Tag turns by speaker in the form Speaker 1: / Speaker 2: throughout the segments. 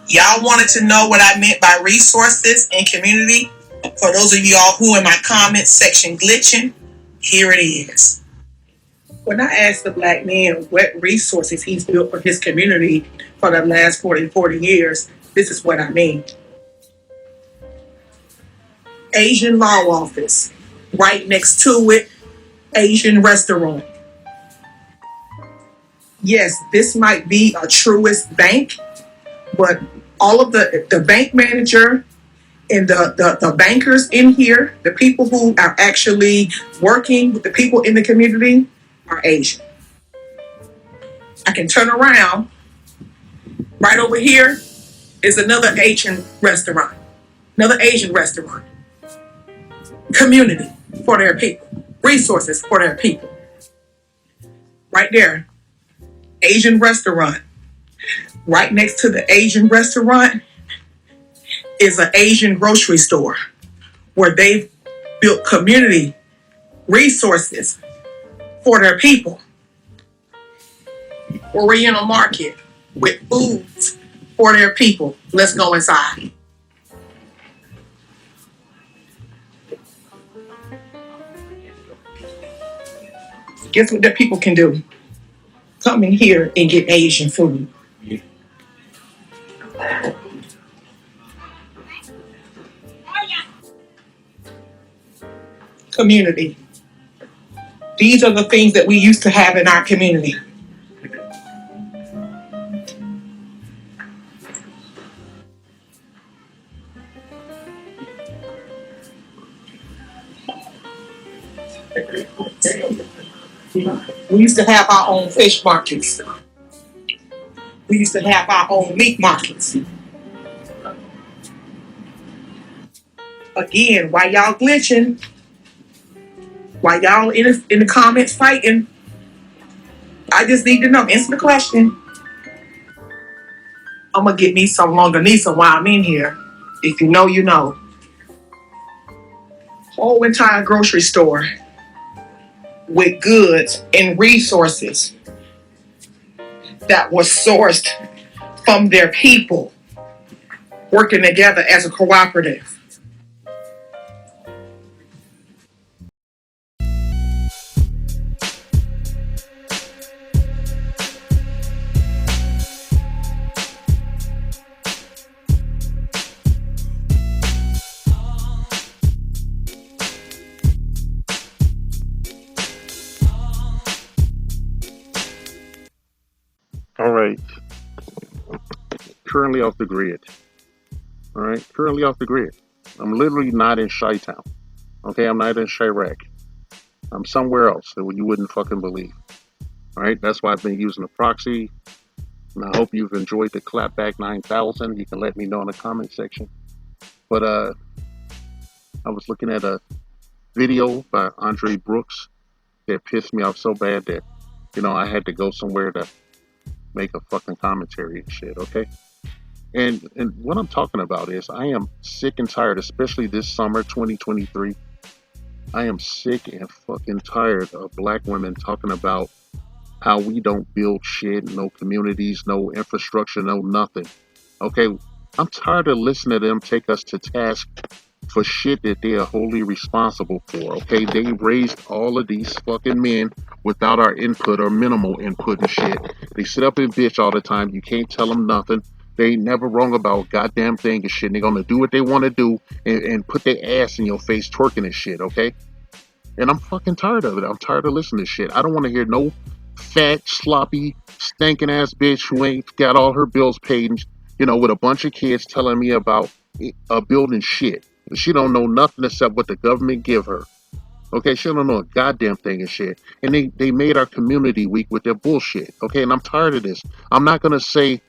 Speaker 1: Y'all wanted to know what I meant by resources and community? For those of y'all who in my comments section glitching, here it is. When I asked the black man what resources he's built for his community for the last 40 years, this is what I mean. Asian law office. Right next to it, Asian restaurant. Yes, this might be a truist bank, but all of the bank manager and the bankers in here, the people who are actually working with the people in the community are Asian. I can turn around. Right over here is another Asian restaurant. Another Asian restaurant. Community for their people. Resources for their people. Right there. Asian restaurant. Right next to the Asian restaurant is an Asian grocery store where they've built community resources for their people. Oriental market with foods for their people. Let's go inside. Guess what the people can do? Come in here and get Asian food. Community. These are the things that we used to have in our community. We used to have our own fish markets. We used to have our own meat markets. Again, why y'all glitching? Why y'all in the comments fighting? I just need to know. Answer the question. I'm gonna get me some longanisa while I'm in here. If you know, you know. Whole entire grocery store with goods and resources that was sourced from their people working together as a cooperative.
Speaker 2: All right. Currently off the grid. All right. Currently off the grid. I'm literally not in Chi-Town. Okay. I'm not in Chirac. I'm somewhere else that you wouldn't fucking believe. All right. That's why I've been using a proxy. And I hope you've enjoyed the clapback 9000. You can let me know in the comment section. But I was looking at a video by Andre Brooks that pissed me off so bad that, I had to go somewhere to make a fucking commentary and shit, okay? And what I'm talking about is I am sick and tired, especially this summer 2023. I am sick and fucking tired of black women talking about how we don't build shit, no communities, no infrastructure, no nothing. Okay, I'm tired of listening to them take us to task for shit that they are wholly responsible for. Okay, they raised all of these fucking men without our input or minimal input and shit. They sit up and bitch all the time. You can't tell them nothing. They ain't never wrong about a goddamn thing and shit. And they're gonna do what they want to do and put their ass in your face twerking and shit. Okay, and I'm fucking tired of it. I'm tired of listening to shit. I don't want to hear no fat, sloppy, stinking ass bitch who ain't got all her bills paid, with a bunch of kids telling me about building shit. She don't know nothing except what the government give her. Okay, she don't know a goddamn thing and shit. And they made our community weak with their bullshit. Okay, and I'm tired of this. I'm not gonna say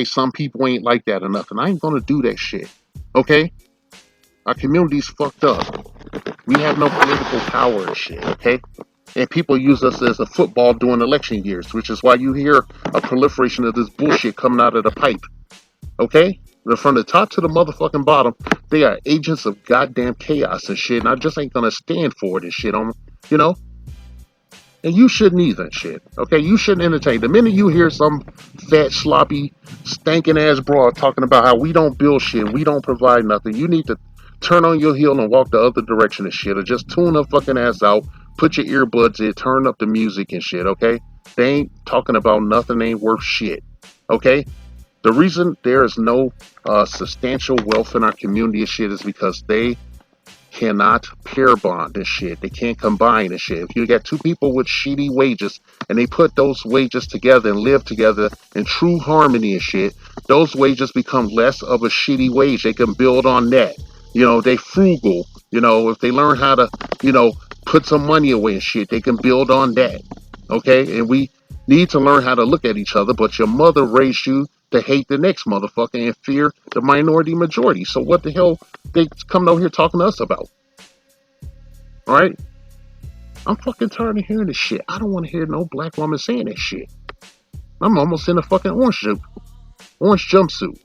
Speaker 2: some people ain't like that or nothing. I ain't gonna do that shit. Okay? Our community's fucked up. We have no political power and shit, okay? And people use us as a football during election years, which is why you hear a proliferation of this bullshit coming out of the pipe. Okay? From the top to the motherfucking bottom, they are agents of goddamn chaos and shit, and I just ain't gonna stand for it and shit on, you know? And you shouldn't either, shit. Okay, you shouldn't entertain. The minute you hear some fat, sloppy, stankin' ass broad talking about how we don't build shit, we don't provide nothing, you need to turn on your heel and walk the other direction and shit, or just tune her fucking ass out, put your earbuds in, turn up the music and shit, okay? They ain't talking about nothing, they ain't worth shit, okay? The reason there is no substantial wealth in our community and shit is because they cannot pair bond and shit. They can't combine and shit. If you got two people with shitty wages and they put those wages together and live together in true harmony and shit, those wages become less of a shitty wage. They can build on that. They frugal. If they learn how to, put some money away and shit, they can build on that. Okay? And we need to learn how to look at each other, but your mother raised you to hate the next motherfucker and fear the minority majority. So what the hell they coming over here talking to us about? All right? I'm fucking tired of hearing this shit. I don't want to hear no black woman saying that shit. I'm almost in a fucking orange jumpsuit.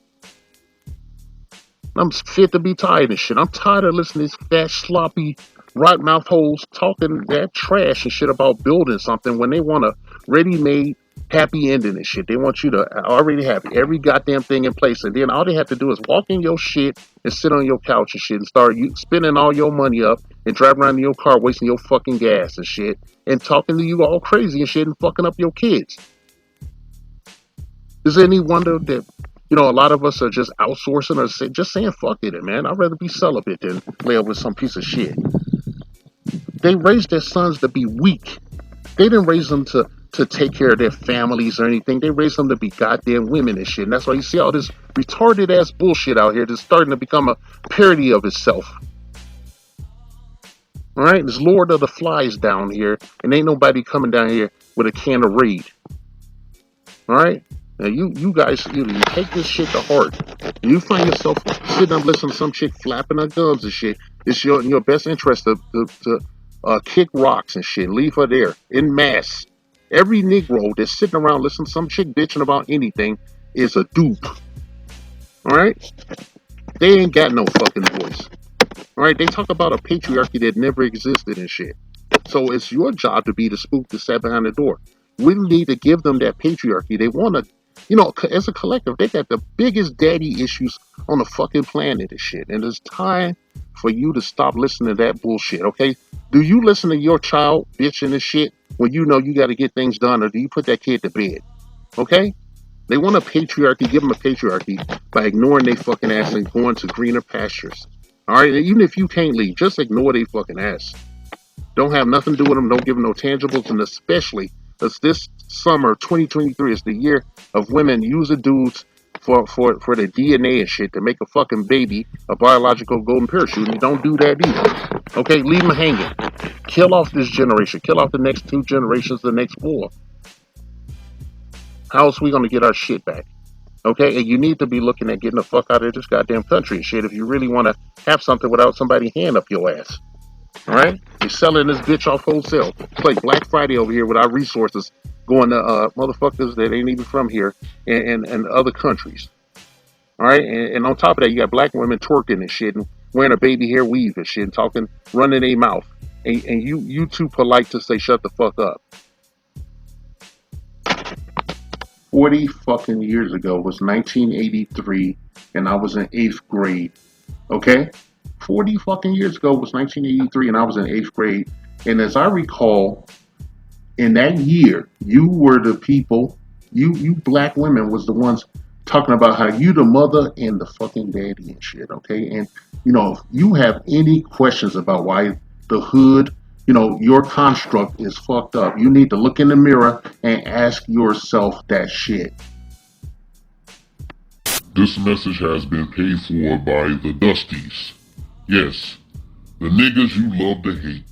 Speaker 2: I'm fit to be tired and shit. I'm tired of listening to these fat, sloppy, right mouth holes talking that trash and shit about building something when they want a ready-made happy ending and shit. They want you to already have every goddamn thing in place, and then all they have to do is walk in your shit and sit on your couch and shit and start spending all your money up and drive around in your car wasting your fucking gas and shit and talking to you all crazy and shit and fucking up your kids. Is there any wonder that a lot of us are just outsourcing or just saying fuck it, man? I'd rather be celibate than lay up with some piece of shit. They raised their sons to be weak. They didn't raise them to take care of their families or anything. They raised them to be goddamn women and shit. And that's why you see all this retarded ass bullshit out here that's starting to become a parody of itself. All right, there's Lord of the Flies down here, and ain't nobody coming down here with a can of Raid. All right. Now you guys, you take this shit to heart. And you find yourself sitting up listening to some chick flapping her gums and shit. It's in your best interest to kick rocks and shit. Leave her there in mass. Every Negro that's sitting around listening to some chick bitching about anything is a dupe. All right? They ain't got no fucking voice. All right? They talk about a patriarchy that never existed and shit. So it's your job to be the spook that sat behind the door. We need to give them that patriarchy. They want to, as a collective, they got the biggest daddy issues on the fucking planet and shit. And it's time for you to stop listening to that bullshit, okay? Do you listen to your child bitching and shit when you know you got to get things done, or do you put that kid to bed, okay? They want a patriarchy, give them a patriarchy by ignoring they fucking ass and going to greener pastures. All right? Even if you can't leave, just ignore they fucking ass. Don't have nothing to do with them. Don't give them no tangibles. And especially as this summer, 2023, is the year of women using dudes for their DNA and shit to make a fucking baby, a biological golden parachute. And you don't do that either. Okay, leave them hanging. Kill off this generation. Kill off the next 2 generations, the next 4. How else are we going to get our shit back? Okay, and you need to be looking at getting the fuck out of this goddamn country and shit if you really want to have something without somebody hand up your ass. All right, they're selling this bitch off wholesale. It's like Black Friday over here with our resources going to motherfuckers that ain't even from here and other countries. All right, and on top of that, you got black women twerking and shit and wearing a baby hair weave and shit and talking, running their mouth. And you too polite to say shut the fuck up. 40 fucking years ago was 1983, and I was in 8th grade. Okay? 40 fucking years ago was 1983, and I was in 8th grade. And as I recall, in that year, you were the people, you black women was the ones talking about how you the mother and the fucking daddy and shit, okay? And, if you have any questions about why the hood, your construct is fucked up, you need to look in the mirror and ask yourself that shit.
Speaker 3: This message has been paid for by the Dusties. Yes, the niggas you love to hate.